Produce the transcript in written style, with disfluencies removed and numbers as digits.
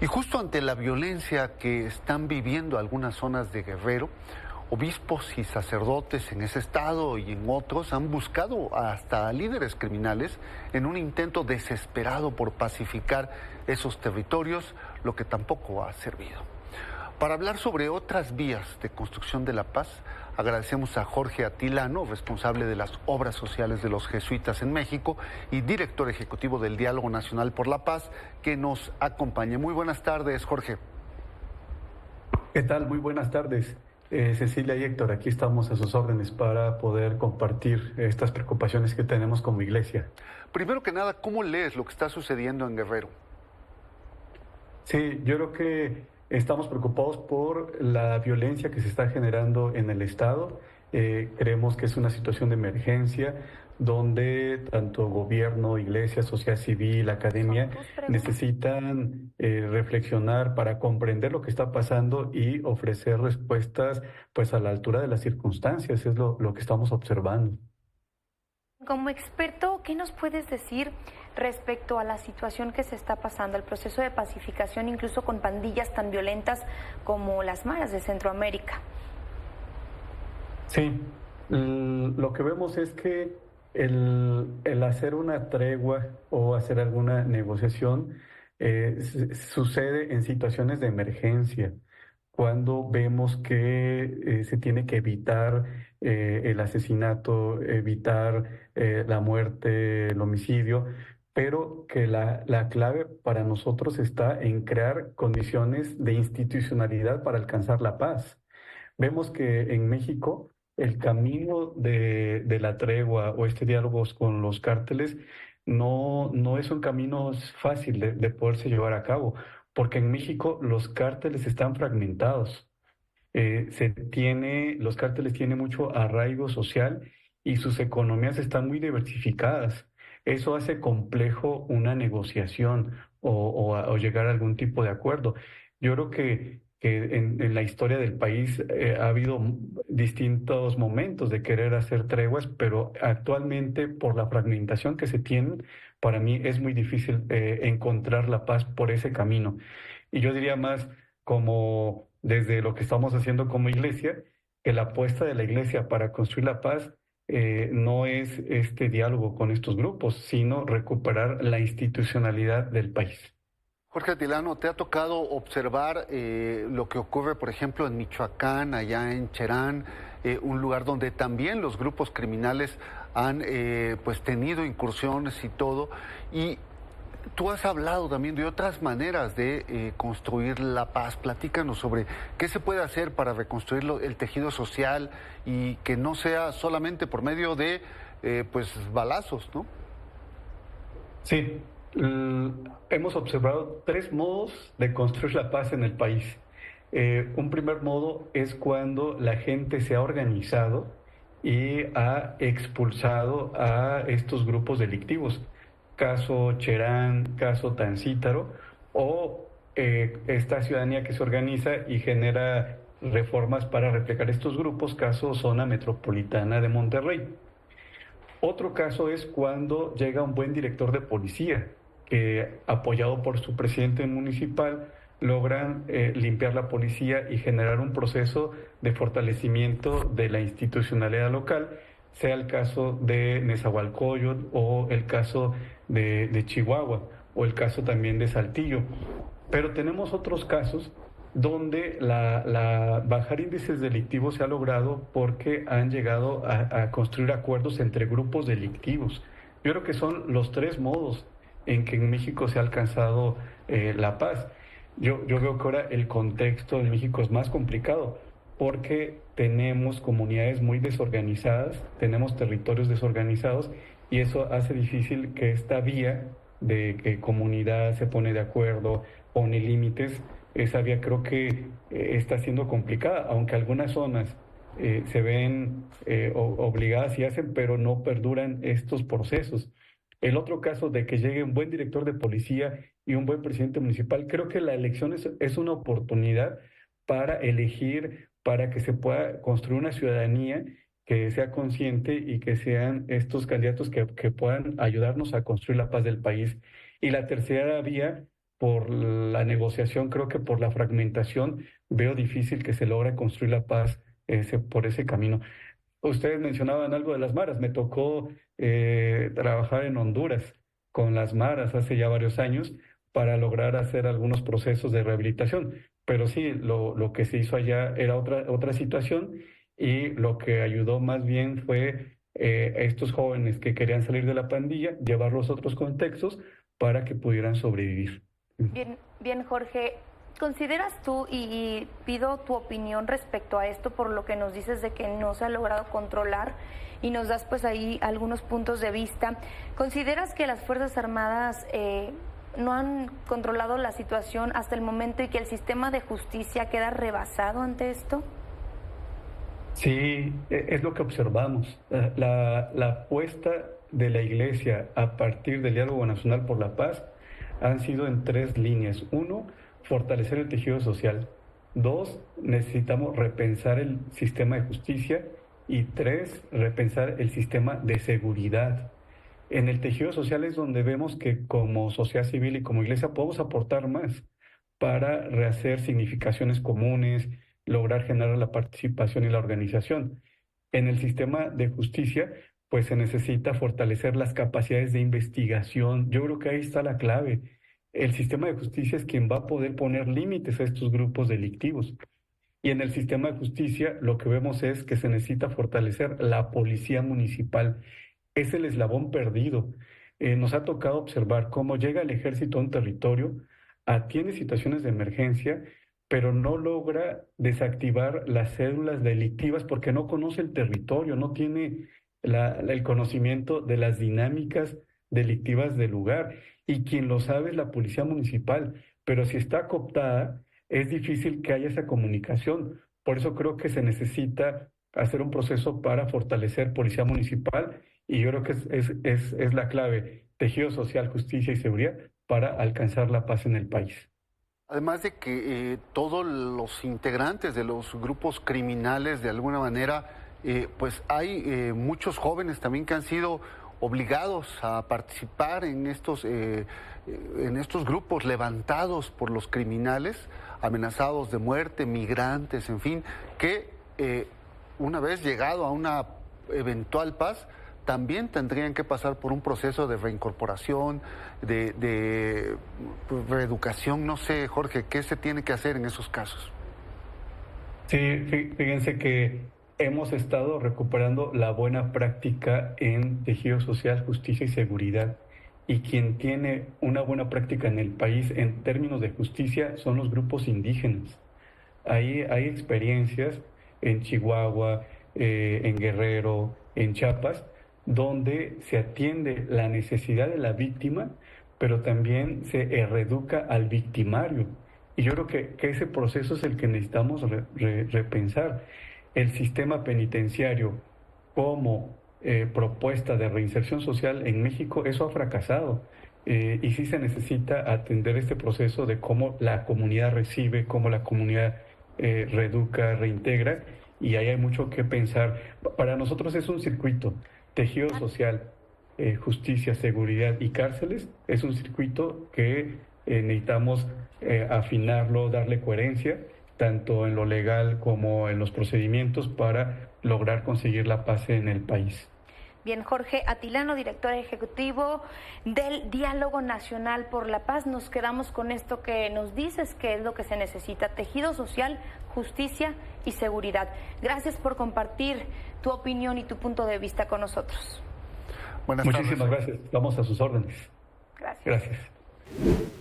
Y justo ante la violencia que están viviendo algunas zonas de Guerrero, obispos y sacerdotes en ese estado y en otros han buscado hasta líderes criminales en un intento desesperado por pacificar esos territorios, lo que tampoco ha servido. Para hablar sobre otras vías de construcción de la paz, agradecemos a Jorge Atilano, responsable de las obras sociales de los jesuitas en México y director ejecutivo del Diálogo Nacional por la Paz, que nos acompañe. Muy buenas tardes, Jorge. ¿Qué tal? Muy buenas tardes. Cecilia y Héctor, aquí estamos a sus órdenes para poder compartir estas preocupaciones que tenemos como iglesia. Primero que nada, ¿cómo lees lo que está sucediendo en Guerrero? Sí, yo creo que estamos preocupados por la violencia que se está generando en el Estado. Creemos que es una situación de emergencia donde tanto gobierno, iglesia, sociedad civil, academia necesitan reflexionar para comprender lo que está pasando y ofrecer respuestas pues a la altura de las circunstancias. Es lo que estamos observando. Como experto, ¿qué nos puedes decir respecto a la situación que se está pasando, el proceso de pacificación, incluso con pandillas tan violentas como las maras de Centroamérica? Sí, lo que vemos es que el hacer una tregua o hacer alguna negociación sucede en situaciones de emergencia, cuando vemos que se tiene que evitar el asesinato, evitar la muerte, el homicidio, pero que la clave para nosotros está en crear condiciones de institucionalidad para alcanzar la paz. Vemos que en México el camino de la tregua o este diálogo con los cárteles no es un camino fácil de poderse llevar a cabo, porque en México los cárteles están fragmentados. Los cárteles tienen mucho arraigo social y sus economías están muy diversificadas. Eso hace complejo una negociación o llegar a algún tipo de acuerdo. Yo creo que en la historia del país ha habido distintos momentos de querer hacer treguas, pero actualmente por la fragmentación que se tiene, para mí es muy difícil encontrar la paz por ese camino. Y yo diría más como desde lo que estamos haciendo como iglesia, que la apuesta de la iglesia para construir la paz no es este diálogo con estos grupos, sino recuperar la institucionalidad del país. Jorge Atilano, ¿te ha tocado observar lo que ocurre, por ejemplo, en Michoacán, allá en Cherán, un lugar donde también los grupos criminales han pues tenido incursiones y todo? Y tú has hablado también de otras maneras de construir la paz. Platícanos sobre qué se puede hacer para reconstruir el tejido social y que no sea solamente por medio de pues balazos, ¿no? Sí, hemos observado tres modos de construir la paz en el país. Un primer modo es cuando la gente se ha organizado y ha expulsado a estos grupos delictivos. Caso Cherán, caso Tancítaro, o esta ciudadanía que se organiza y genera reformas para reflejar estos grupos, caso Zona Metropolitana de Monterrey. Otro caso es cuando llega un buen director de policía, que apoyado por su presidente municipal, logran limpiar la policía y generar un proceso de fortalecimiento de la institucionalidad local, sea el caso de Nezahualcóyotl o el caso de Chihuahua o el caso también de Saltillo. Pero tenemos otros casos donde bajar índices delictivos se ha logrado porque han llegado a construir acuerdos entre grupos delictivos. Yo creo que son los tres modos en que en México se ha alcanzado la paz. Yo veo que ahora el contexto en México es más complicado porque tenemos comunidades muy desorganizadas, tenemos territorios desorganizados y eso hace difícil que esta vía de que comunidad se pone de acuerdo, pone límites, esa vía creo que está siendo complicada, aunque algunas zonas se ven obligadas y hacen, pero no perduran estos procesos. El otro caso de que llegue un buen director de policía y un buen presidente municipal, creo que la elección es una oportunidad para elegir, para que se pueda construir una ciudadanía que sea consciente y que sean estos candidatos que puedan ayudarnos a construir la paz del país. Y la tercera vía por la negociación, creo que por la fragmentación, veo difícil que se logre construir la paz por ese camino. Ustedes mencionaban algo de las maras. Me tocó trabajar en Honduras con las maras hace ya varios años para lograr hacer algunos procesos de rehabilitación. Pero sí, lo que se hizo allá era otra situación, y lo que ayudó más bien fue a estos jóvenes que querían salir de la pandilla, llevarlos a otros contextos para que pudieran sobrevivir. Bien, bien, Jorge. ¿Consideras tú, y pido tu opinión respecto a esto, por lo que nos dices de que no se ha logrado controlar y nos das pues ahí algunos puntos de vista, ¿consideras que las Fuerzas Armadas no han controlado la situación hasta el momento y que el sistema de justicia queda rebasado ante esto? Sí, es lo que observamos. La apuesta de la Iglesia a partir del Diálogo Nacional por la Paz han sido en 3 líneas. 1, fortalecer el tejido social. 2, necesitamos repensar el sistema de justicia. Y 3, repensar el sistema de seguridad. En el tejido social es donde vemos que como sociedad civil y como Iglesia podemos aportar más para rehacer significaciones comunes, lograr generar la participación y la organización. En el sistema de justicia, pues se necesita fortalecer las capacidades de investigación. Yo creo que ahí está la clave. El sistema de justicia es quien va a poder poner límites a estos grupos delictivos. Y en el sistema de justicia lo que vemos es que se necesita fortalecer la policía municipal. Es el eslabón perdido. Nos ha tocado observar cómo llega el ejército a un territorio, atiende situaciones de emergencia, pero no logra desactivar las células delictivas porque no conoce el territorio, no tiene el conocimiento de las dinámicas delictivas del lugar. Y quien lo sabe es la policía municipal, pero si está cooptada, es difícil que haya esa comunicación. Por eso creo que se necesita hacer un proceso para fortalecer policía municipal, y yo creo que es la clave: tejido social, justicia y seguridad para alcanzar la paz en el país. Además de que todos los integrantes de los grupos criminales, de alguna manera, pues hay muchos jóvenes también que han sido obligados a participar en estos grupos levantados por los criminales, amenazados de muerte, migrantes, en fin, que una vez llegado a una eventual paz, también tendrían que pasar por un proceso de reincorporación, de reeducación. No sé, Jorge, ¿qué se tiene que hacer en esos casos? Sí, fíjense que hemos estado recuperando la buena práctica en tejido social, justicia y seguridad. Y quien tiene una buena práctica en el país en términos de justicia son los grupos indígenas. Ahí hay experiencias en Chihuahua, en Guerrero, en Chiapas, donde se atiende la necesidad de la víctima, pero también se reeduca al victimario. Y yo creo que ese proceso es el que necesitamos repensar. El sistema penitenciario como propuesta de reinserción social en México, eso ha fracasado. Y sí se necesita atender este proceso de cómo la comunidad recibe, cómo la comunidad reeduca, reintegra, y ahí hay mucho que pensar. Para nosotros es un circuito: tejido social, justicia, seguridad y cárceles. Es un circuito que necesitamos afinarlo, darle coherencia, tanto en lo legal como en los procedimientos, para lograr conseguir la paz en el país. Bien, Jorge Atilano, director ejecutivo del Diálogo Nacional por la Paz, nos quedamos con esto que nos dices que es lo que se necesita: tejido social, justicia y seguridad. Gracias por compartir tu opinión y tu punto de vista con nosotros. Muchísimas gracias. Vamos a sus órdenes. Gracias. Gracias.